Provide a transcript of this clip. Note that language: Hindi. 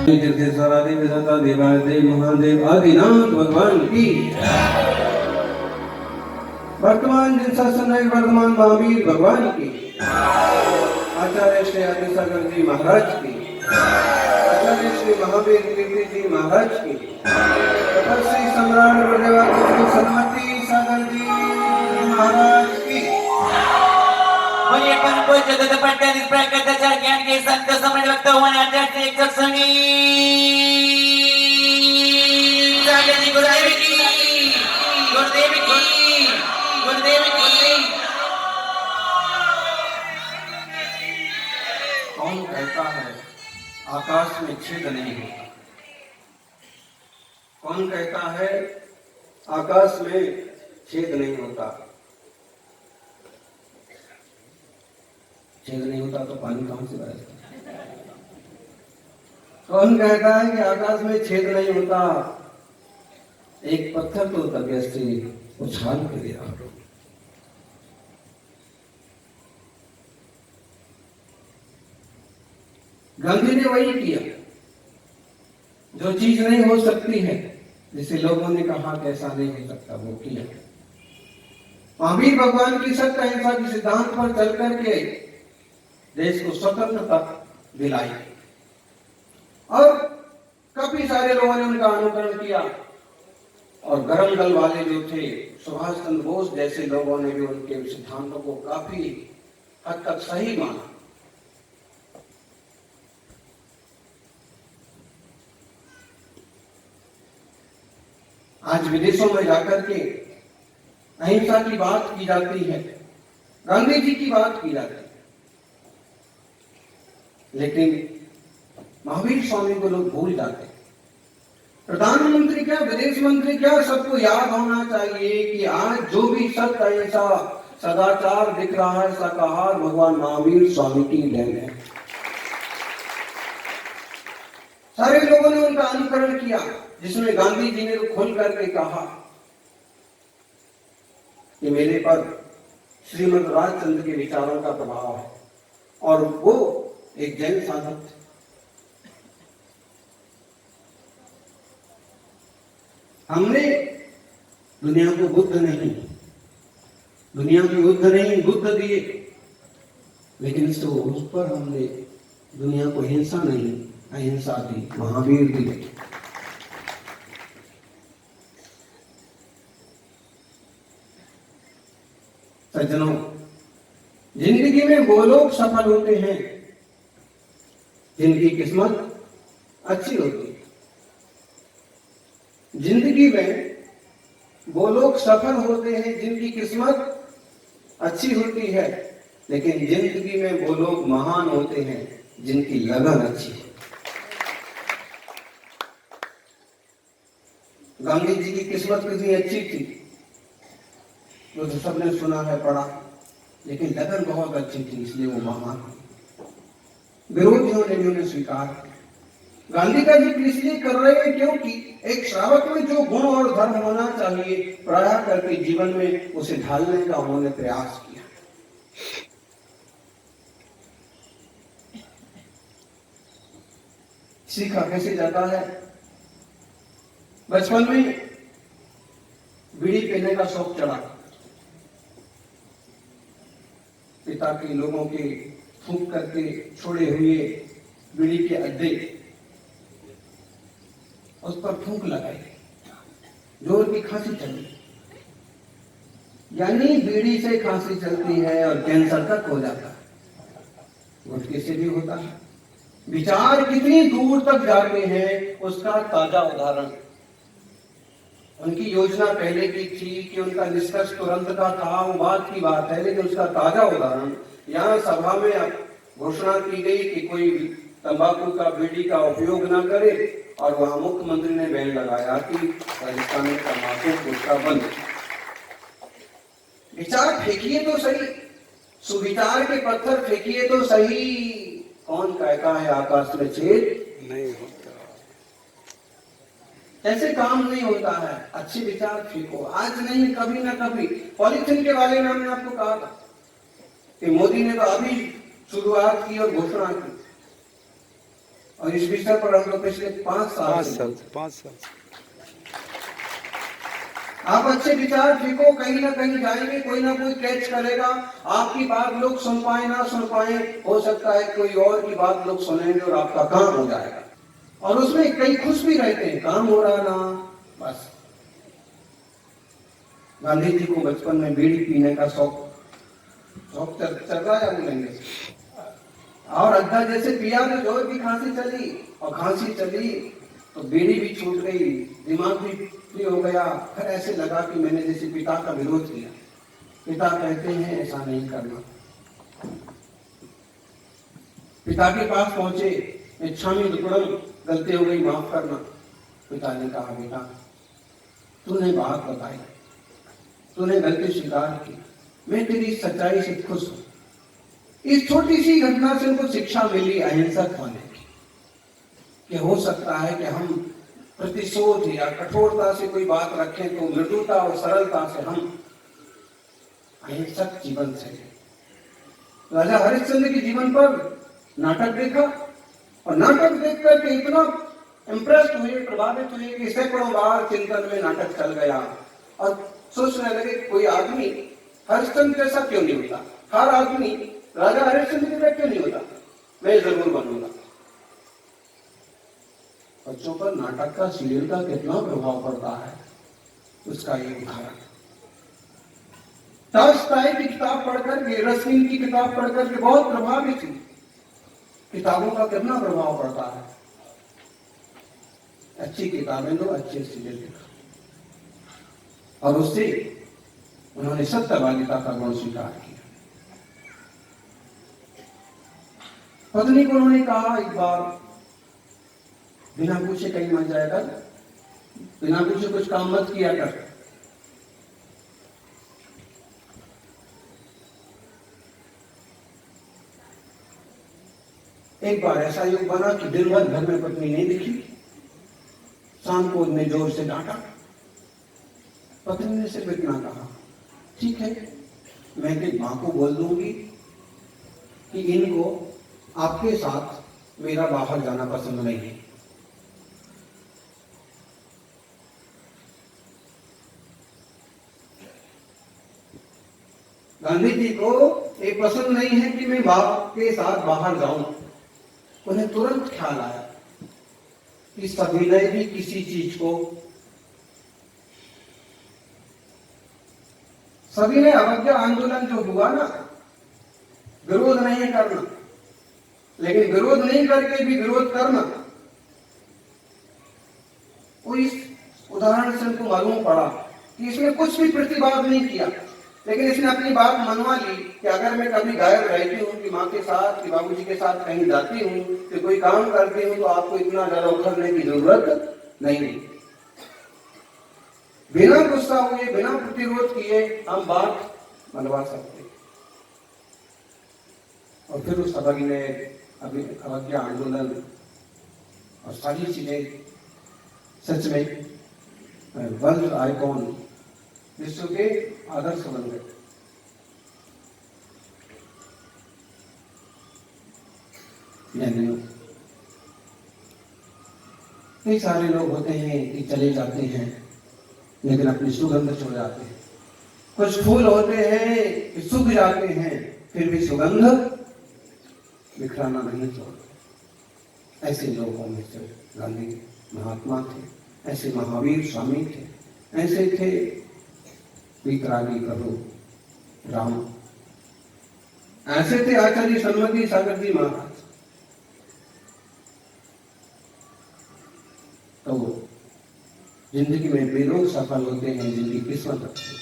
तीर्थेश्वरादि विधाता देवादेव महादेव आदिनाथ भगवान की। वर्तमान दिन सत्संग वर्तमान महावीर भगवान की। आचार्य श्री आदिसागर जी महाराज की। आचार्य श्री महावीर कीर्ति जी महाराज की। तथा श्री सम्राट गुरुदेव सन्मति सागर जी महाराज की। बोलिए परम पूज्य जगत पंडित प्रकटाचार्य ज्ञान के संत समझ लगता हुआ आचार्य एक सत्संगी सागर जी गुरुदेव की गुरुदेव की गुरुदेव की। कौन कहता है आकाश में छेद नहीं होता? कौन कहता है आकाश में छेद नहीं होता? छेद नहीं होता तो पानी कहां से बरसता? कौन कहता है कि आकाश में छेद नहीं होता? एक पत्थर तो तबियत से उछाल के दिया। गांधी ने वही किया जो चीज नहीं हो सकती है, जिसे लोगों ने कहा कि ऐसा नहीं हो सकता, वो किया। महावीर भगवान की सत्य अहिंसा के सिद्धांत पर चल करके देश को स्वतंत्रता दिलाई और काफी सारे लोगों ने उनका अनुकरण किया और गरम दल वाले जो थे सुभाष चंद्र बोस जैसे लोगों ने भी उनके सिद्धांतों को काफी हद तक सही माना। आज विदेशों में जाकर के अहिंसा की बात की जाती है, गांधी जी की बात की जाती है, लेकिन महावीर स्वामी को लोग भूल जाते हैं। प्रधानमंत्री क्या, विदेश मंत्री क्या, सबको याद होना चाहिए कि आज जो भी सत्य अहिंसा सदाचार दिख रहा है, शाकाहार भगवान महावीर स्वामी की देन है। सारे लोगों ने उनका अनुकरण किया, जिसमें गांधी जी ने तो खुल करके कहा कि मेरे पर श्रीमद राजचंद्र के विचारों का प्रभाव है और वो एक जैन साधक थे। हमने दुनिया को बुद्ध नहीं, दुनिया को बुद्ध नहीं बुद्ध दिए, लेकिन इसको उस पर हमने दुनिया को हिंसा नहीं अहिंसा दी, महावीर दिए। सज्जनों, जिंदगी में वो लोग सफल होते हैं जिनकी किस्मत अच्छी होती है। जिंदगी में वो लोग सफल होते हैं जिनकी किस्मत अच्छी होती है, लेकिन जिंदगी में वो लोग महान होते हैं जिनकी लगन अच्छी है। गांधी जी की किस्मत कितनी अच्छी थी वो तो सबने सुना है, पढ़ा, लेकिन लगन बहुत अच्छी थी, इसलिए वो महान। विरोधियों ने भी उन्हें स्वीकार किया। गांधी का जिक्र इसलिए कर रहे हैं क्योंकि एक श्रावक में जो गुण और धर्म होना चाहिए, प्रयास करके जीवन में उसे ढालने का उन्होंने प्रयास किया। सीखा कैसे जाता है? बचपन में बीड़ी पीने का शौक चढ़ा, पिता के लोगों के फूंक करके छोड़े हुए बीड़ी के अड्डे, उस पर फूंक लगाई, जोर की खांसी चली। यानी बीड़ी से खांसी चलती है और कैंसर तक हो जाता है, गुटखे से भी होता है। विचार कितनी दूर तक जाते हैं उसका ताजा उदाहरण। उनकी योजना पहले की थी कि उनका निष्कर्ष तुरंत का था, वो बात की बात है, लेकिन उसका ताजा उदाहरण यहाँ सभा में घोषणा की गई कि कोई तंबाकू का बीड़ी का उपयोग ना करे और वहां मुख्यमंत्री ने बैन लगाया कि राजस्थान में तंबाकू गुटखा बंद। विचार फेंकिए तो सही, सुविचार के पत्थर फेंकिए तो सही। कौन कहता है आकाश में छेद नहीं होता? ऐसे काम नहीं होता है। अच्छे विचार फेंको, आज नहीं कभी ना कभी। पॉलिथीन के बारे में हमने आपको कहा था कि मोदी ने तो अभी शुरुआत की और घोषणा की, और इस विषय पर हम लोग पिछले 5 साल आप अच्छे विचार फेंको, कहीं ना कहीं जाएंगे, कोई ना कोई कैच करेगा। आपकी बात लोग सुन पाए ना सुन पाए, हो सकता है कोई और की बात लोग सुनेंगे और आपका काम हो जाएगा। और उसमें कई खुश भी रहते हैं, काम हो रहा ना बस। गांधी जी को बचपन में बीड़ी पीने का शौक चल रहा है बोलेंगे, और अड्डा जैसे पिया तो जोर की खांसी चली, और खांसी चली तो बीड़ी भी छूट गई, दिमाग भी फ्री हो गया। फिर ऐसे लगा कि मैंने जैसे पिता का विरोध किया। पिता कहते हैं ऐसा नहीं करना। पिता के पास पहुंचे, इच्छामि दुक्कड़म, गलती हो गई माफ करना। पिता ने कहा बेटा तूने बात बताई, तूने गलती स्वीकार की, मैं तेरी सच्चाई से खुश हूं। इस छोटी सी घटना से उनको शिक्षा मिली अहिंसक होने की, कि हो सकता है कि हम प्रतिशोध या कठोरता से कोई बात रखें तो मृदुता और सरलता से हम अहिंसक जीवन से। राजा हरिश्चंद्र के जीवन पर नाटक देखा, और नाटक देख करके इतना इम्प्रेस्ड हुए, प्रभावित हुए कि सैकड़ों बार चिंतन में नाटक चल गया और सोचने लगे कोई आदमी हरिश्चंद्र जैसा क्यों नहीं होता, हर आदमी राजा हरिश्चंद्र जैसा क्यों नहीं होता, मैं जरूर बनूंगा। बच्चों पर नाटक का, सीरियल का कितना प्रभाव पड़ता है, उसका ये उदाहरण। टॉल्स्टॉय की किताब पढ़कर के, रस्किन की किताब पढ़कर के बहुत प्रभावित हुई। किताबों का कितना प्रभाव पड़ता है। अच्छी किताबें लो, अच्छे सीरियल देखो, और उससे उन्होंने सत्यवादिता का गुण स्वीकार किया। पत्नी को उन्होंने कहा एक बार, बिना पूछे कहीं मत जाया कर, बिना पूछे कुछ काम मत किया कर। एक बार ऐसा योग बना कि दिन भर घर में पत्नी नहीं दिखी। शाम को उसने जोर से डांटा। पत्नी ने सिर्फ इतना कहा, ठीक है मैं तेरी मां को बोल दूंगी कि इनको आपके साथ मेरा बाहर जाना पसंद नहीं है। गांधी जी को ये पसंद नहीं है कि मैं बाप के साथ बाहर जाऊं। उन्हें तुरंत ख्याल आया कि सविनय भी किसी चीज को, सविनय अवज्ञा आंदोलन जो हुआ ना, विरोध नहीं करना, लेकिन विरोध नहीं करके भी विरोध करना, वो इस उदाहरण से उनको मालूम पड़ा कि इसने कुछ भी प्रतिवाद नहीं किया, लेकिन इसने अपनी बात मनवा ली कि अगर मैं कभी गायब रहती हूँ कि माँ के साथ, कि बाबूजी के साथ कहीं जाती हूँ, कि कोई काम करती हूँ, तो आपको इतना ज्यादा उखड़ने की जरूरत नहीं। बिना गुस्सा हुए, बिना प्रतिरोध किए हम बात मनवा सकते। और फिर उस अवज्ञा आंदोलन और सारी चीजें सच में वर्ल्ड आइकॉन, विश्व के आदर्श बन गए। कई सारे लोग होते हैं कि चले जाते हैं लेकिन अपनी सुगंध छोड़ जाते हैं। कुछ फूल होते हैं कि सूख जाते हैं फिर भी सुगंध बिखराना नहीं छोड़ते। ऐसे लोगों में से गांधी महात्मा थे, ऐसे महावीर स्वामी थे, ऐसे थे वितरागी प्रभु राम, ऐसे थे आचार्य सन्मति सागर जी महाराज। तो जिंदगी में वे लोग सफल होते हैं जिनकी किस्मत अच्छी।